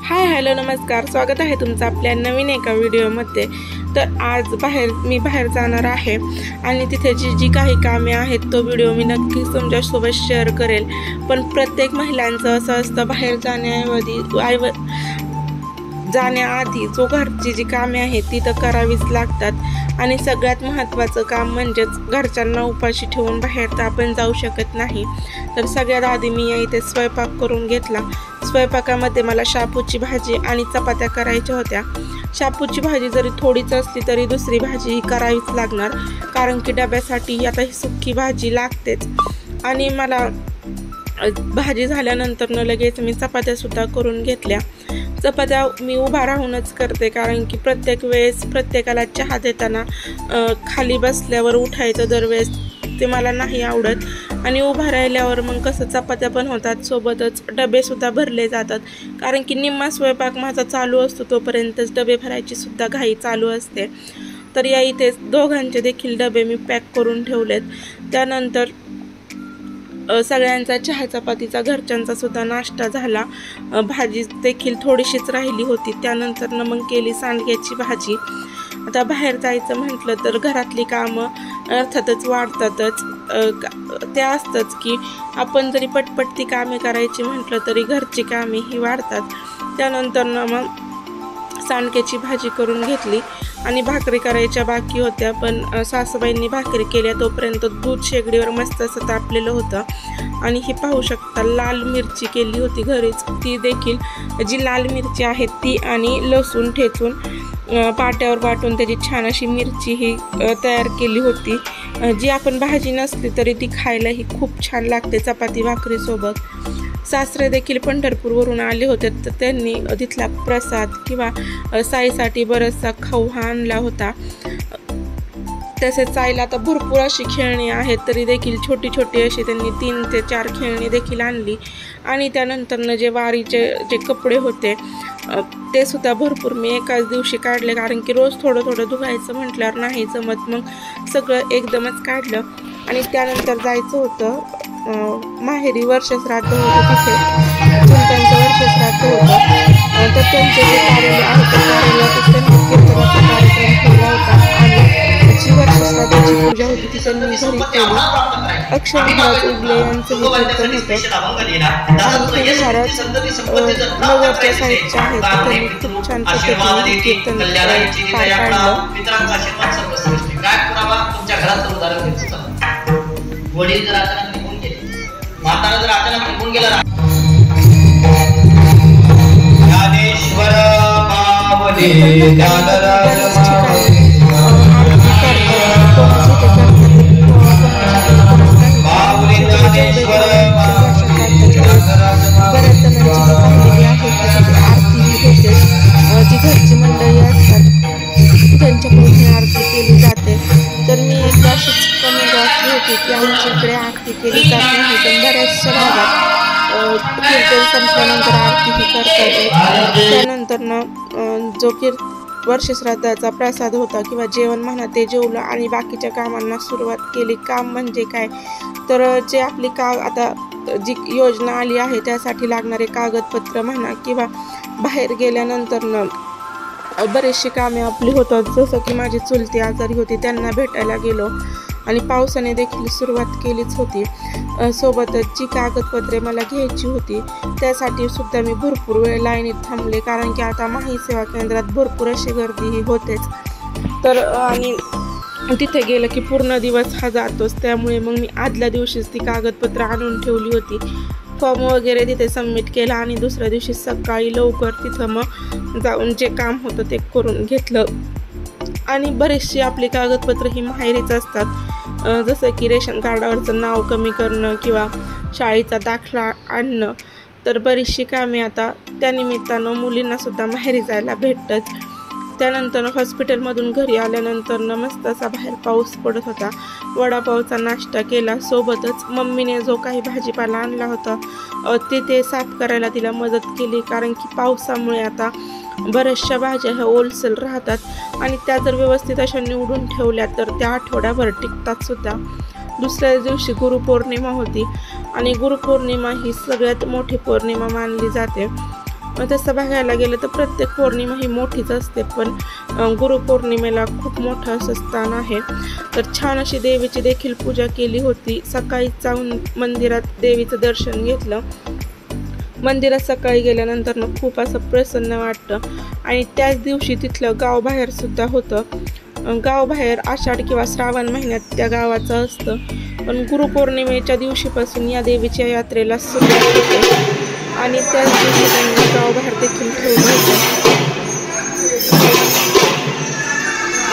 Hi hello नमस्कार, स्वागत आहे तुमचं आपल्या नवीन एका व्हिडिओमध्ये। तर आज मी बाहेर जाणार आहे आणि तिथे जी काही कामे आहेत तो व्हिडिओ मी नक्कीच तुमच्यासोबत शेअर करेल। पण प्रत्येक महिलांचं असं असतं, बाहेर जाण्याआधी जो घरची जी कामे आहेत ती तर करावीच लागतात। आणि सगळ्यात महत्त्वाचं काम म्हणजेच घरच्यांना उपाशी ठेवून बाहेर तर आपण जाऊ शकत नाही। तर सगळ्यात आधी मी इथे स्वयंपाक करून घेतला। स्वयंपाकामध्ये मला शापूची भाजी आणि चपात्या करायच्या होत्या। शापूची भाजी जरी थोडीच असली तरी दुसरी भाजी ही करावीच लागणार, कारण की डब्यासाठी आता ही सुकी भाजी लागतेच। आणि मला भाजी झाल्यानंतर लगेच मी चपात्यासुद्धा करून घेतल्या। चपात्या मी उभा राहूनच करते, कारण की प्रत्येक वेळेस प्रत्येकाला चहा देताना खाली बसल्यावर उठायचं दरवेळेस ते मला नाही आवडत। आणि उभा राहिल्यावर मग कसं चपात्या पण होतात, सोबतच डबेसुद्धा भरले जातात, कारण की निम्मा स्वयंपाक माझा चालू असतो तोपर्यंतच डबे भरायची सुद्धा घाई चालू असते। तर या इथे दोघांचे देखील डबे मी पॅक करून ठेवलेत। त्यानंतर सगळ्यांचा चहा चपातीचा घरच्यांचा सुद्धा नाश्ता झाला। भाजी देखील थोडीशीच राहिली होती। त्यानंतर मग केली सांडग्याची भाजी। आता बाहेर जायचं म्हटलं तर घरातली कामं अर्थातच वाढतातच। ते असतंच की आपण जरी पटपट ती कामे करायची म्हटलं तरी घरची कामे ही वाढतात। त्यानंतर मग सांडग्याची भाजी करून घेतली आणि भाकरी करायच्या बाकी होत्या, पण सासूबाईंनी भाकरी केल्या तोपर्यंत दूध शेगडीवर मस्त असं तापलेलं होतं। आणि हे पाहू शकता, लाल मिरची केली होती घरीच। ती देखील जी लाल मिरची आहे ती आणि लसूण ठेचून पाट्यावर वाटून त्याची छान अशी मिरची ही तयार केली होती, जी आपण भाजी नसली तरी ती खायलाही खूप छान लागते चपाती भाकरीसोबत। सासरे देखील पंढरपूरवरून आले होते, तर त्यांनी तिथला प्रसाद किंवा साईसाठी बराचसा खाऊ आणला होता। तसेच साईला आता भरपूर अशी खेळणी आहेत, तरी देखील छोटी छोटी अशी त्यांनी 3 ते 4 खेळणी देखील आणली। आणि त्यानंतर जे वारीचे जे कपडे होते ते सुद्धा भरपूर मी एकाच दिवशी काढले, कारण की रोज थोडं थोडं धुवायचं म्हटल्यावर नाही जमत, मग सगळं एकदमच काढलं। आणि त्यानंतर जायचं होतं माहेरी, वर्षश्राद्ध होतं तिथे, त्यांचं वर्षश्राद्ध होतं। तर त्यांचे जे कार्यालय आहे त्या कार्यालयातच त्यांनी कीर्तनाचा कार्यक्रम ठेवला होता आणि जी वर्षश्राद्धाची पूजा होती ती त्यांनी घरी केली। अक्षय महाराज उगले यांचं हे कीर्तन होतं आणि हे महाराज नगरच्या साईडचे आहेत, त्यांनी खूप छान पद्धतीने कीर्तन पार पाडलं। वडील जर अचानक निघून गेले, म्हातारा जर अचानक निघून गेला, ज्ञानेश्वर मावले ज्ञानराज मावले ज्ञानेश्वर बऱ्याच जणांची आरती होते, जी घरची मंडळी असतात त्यांच्याकडून ही आरती केली जाते। तर मी एकदा अशीच कमी वाचली होती की आमच्या इकडे आरती केली जात नाही, पण बऱ्याचशा भागात कीर्तन संपल्यानंतर आरती ही करतात। त्यानंतर जो वर्षश्राद्धाचा प्रसाद होता किंवा जेवण म्हणा ते जेवलं आणि बाकीच्या कामांना सुरुवात केली। काम म्हणजे काय, तर जे आपली आता जी योजना आली आहे त्यासाठी लागणारे कागदपत्र म्हणा किंवा बाहेर गेल्यानंतर बरेचशी कामे आपली होतात, जसं की माझी चुलती आजारी होती त्यांना भेटायला गेलो आणि पावसाने देखील सुरुवात केलीच होती। सोबतच जी कागदपत्रे मला घ्यायची होती त्यासाठी सुद्धा मी भरपूर वेळ लाईनीत थांबले, कारण की आता माही सेवा केंद्रात भरपूर अशी गर्दी ही होतेच। तर आणि तिथे गेलं की पूर्ण दिवस हा जातोच, त्यामुळे मग मी आदल्या दिवशीच ती कागदपत्र आणून ठेवली होती। फॉर्म वगैरे तिथे सबमिट केला आणि दुसऱ्या दिवशी सकाळी लवकर तिथं मग जाऊन जे काम होतं ते करून घेतलं। आणि बरेचशी आपली कागदपत्र ही माहेरीच असतात, जसं की रेशन कार्डावरचं नाव कमी करणं किंवा शाळेचा दाखला आणणं। तर बरीचशी कामे आता त्यानिमित्तानं मुलींनासुद्धा माहेरी जायला भेटतात। त्यानंतर हॉस्पिटलमधून घरी आल्यानंतर मस्त असा बाहेर पाऊस पडत होता, वडापावचा नाश्ता केला। सोबतच मम्मीने जो काही भाजीपाला आणला होता ते साफ करायला तिला मदत केली, कारण की पावसामुळे आता बऱ्याचशा भाज्या ह्या ओलसर राहतात आणि त्या जर व्यवस्थित अशा निवडून ठेवल्या तर त्या आठवड्याभर टिकतात सुद्धा। दुसऱ्या दिवशी गुरुपौर्णिमा होती आणि गुरुपौर्णिमा ही सगळ्यात मोठी पौर्णिमा मानली जाते। तसं बघायला गेलं तर प्रत्येक पौर्णिमा ही मोठीच असते, पण गुरुपौर्णिमेला खूप मोठं असं स्थान आहे. तर छान अशी देवीची देखील पूजा केली होती. सकाळी जाऊन मंदिरात देवीचं दर्शन घेतलं. मंदिरात सकाळी गेल्यानंतर खूप असं प्रसन्न वाटतं आणि त्याच दिवशी तिथलं गावबाहेर सुद्धा होतं. गावबाहेर आषाढ किंवा श्रावण महिन्यात त्या गावाचं असतं, पण गुरुपौर्णिमेच्या दिवशीपासून या देवीच्या यात्रेला सुरुवात होते आणि त्याच दिवशी त्यांनी गावबाहेर देखील ठेवलं होतं.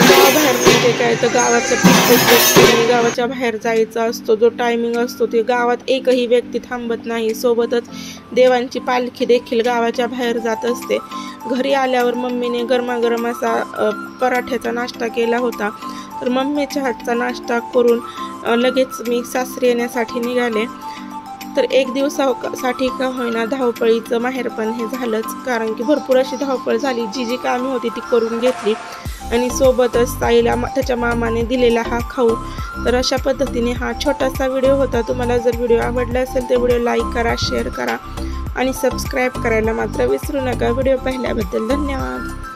गावाबाहेर म्हणजे काय तर गावाच्या प्रत्येक व्यक्तीने गावाच्या बाहेर जायचा असतो. जो टायमिंग असतो ते गावात एकही व्यक्ती थांबत नाही. सोबतच देवांची पालखी देखील गावाच्या बाहेर जात असते. घरी आल्यावर मम्मीने गरमागरम असा पराठ्याचा नाश्ता केला होता. तर मम्मीच्या हातचा नाश्ता करून लगेच मी सासरी येण्यासाठी निघाले. तर एक दिवसासाठी का होईना धावपळीचं माहेरपण हे झालंच, कारण की भरपूर अशी धावपळ झाली. जी कामे होती ती करून घेतली आणि सोबतच ताईला त्याच्या मामाने दिलेला हा खाऊ. तर अशा पद्धतीने हा छोटासा व्हिडिओ होता. तुम्हाला जर व्हिडिओ आवडला असेल तर व्हिडिओ लाईक करा, शेअर करा आणि सबस्क्राईब करायला मात्र विसरू नका. व्हिडिओ पाहिल्याबद्दल धन्यवाद.